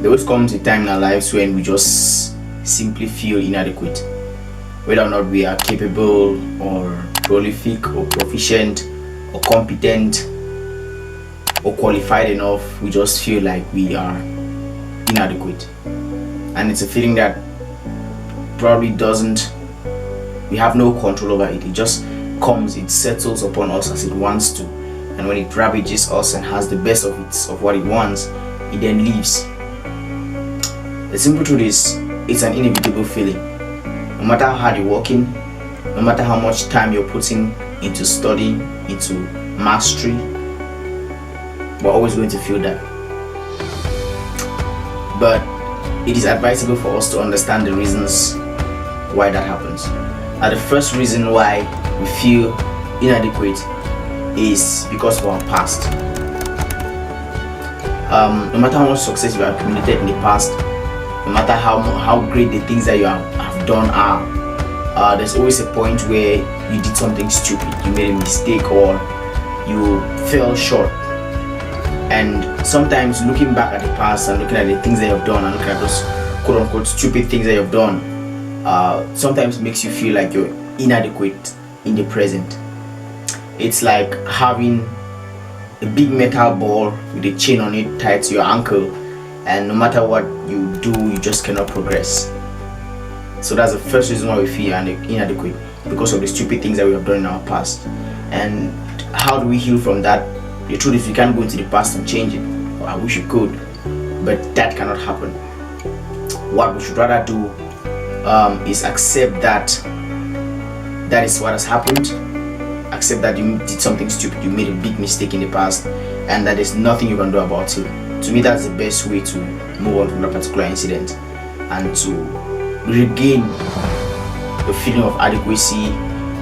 there always comes a time in our lives when we just simply feel inadequate, whether or not we are capable or prolific or proficient or competent or qualified enough. We just feel like we are inadequate, and it's a feeling that probably doesn't, we have no control over it. It just comes, it settles upon us as it wants to, and when it ravages us and has the best of what it wants, it then leaves. The simple truth is, it's an inevitable feeling. No matter how hard you're working, no matter how much time you're putting into studying, into mastery, we're always going to feel that. But it is advisable for us to understand the reasons why that happens. Now, the first reason why we feel inadequate is because of our past. No matter how much success you have accumulated in the past, no matter how great the things that you have done are, there's always a point where you did something stupid, you made a mistake, or you fell short. And sometimes looking back at the past and looking at the things that you've done and looking at those quote unquote stupid things that you've done, sometimes makes you feel like you're inadequate in the present. It's like having a big metal ball with a chain on it tied to your ankle, and no matter what you do, you just cannot progress. So that's the first reason why we feel inadequate, because of the stupid things that we have done in our past. And how do we heal from that? The truth is, we can't go into the past and change it. Well, I wish we could, but that cannot happen. What we should rather do is accept that that is what has happened. Accept that you did something stupid, you made a big mistake in the past, and that there's nothing you can do about it. To me, that's the best way to move on from that particular incident and to regain the feeling of adequacy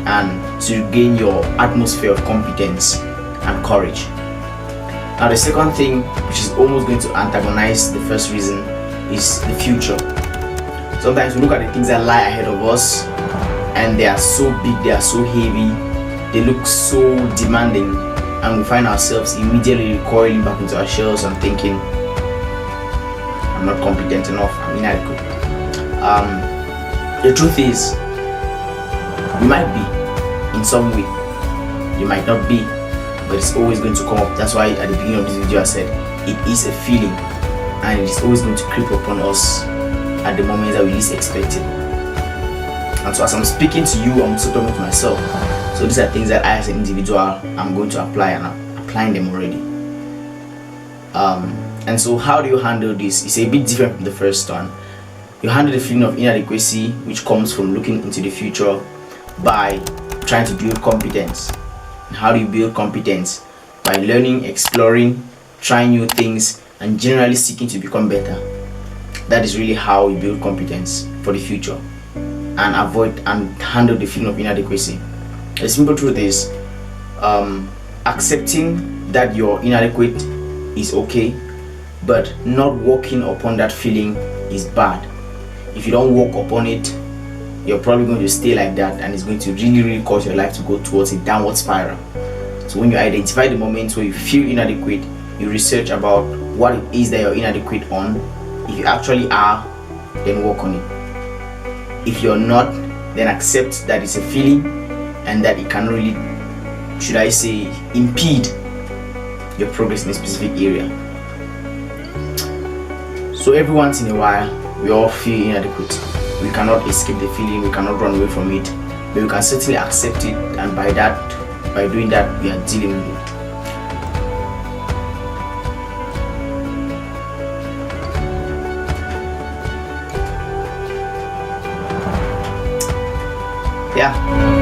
and to regain your atmosphere of competence and courage. Now, the second thing, which is almost going to antagonize the first reason, is the future. Sometimes we look at the things that lie ahead of us and they are so big, they are so heavy, they look so demanding, and we find ourselves immediately recoiling back into our shells and thinking, I'm not competent enough, I'm inadequate. The truth is, you might be in some way, you might not be, but it's always going to come up. That's why at the beginning of this video I said it is a feeling, and it is always going to creep upon us at the moment that we least expect it. And so as I'm speaking to you, I'm also talking to myself. So these are things that I as an individual I'm going to apply, and I'm applying them already. And so how do you handle this? It's a bit different from the first one. You handle the feeling of inadequacy, which comes from looking into the future, by trying to build competence. And how do you build competence? By learning, exploring, trying new things, and generally seeking to become better. That is really how you build competence for the future and avoid and handle the feeling of inadequacy. The simple truth is, accepting that you're inadequate is okay, but not working upon that feeling is bad. If you don't work upon it, you're probably going to stay like that, and it's going to really cause your life to go towards a downward spiral. So when you identify the moments where you feel inadequate, you research about what it is that you're inadequate on. If you actually are, then work on it. If you're not, then accept that it's a feeling and that it can really, should I say, impede your progress in a specific area. So every once in a while, we all feel inadequate. We cannot escape the feeling, we cannot run away from it, but we can certainly accept it, and by doing that, we are dealing with it. Yeah.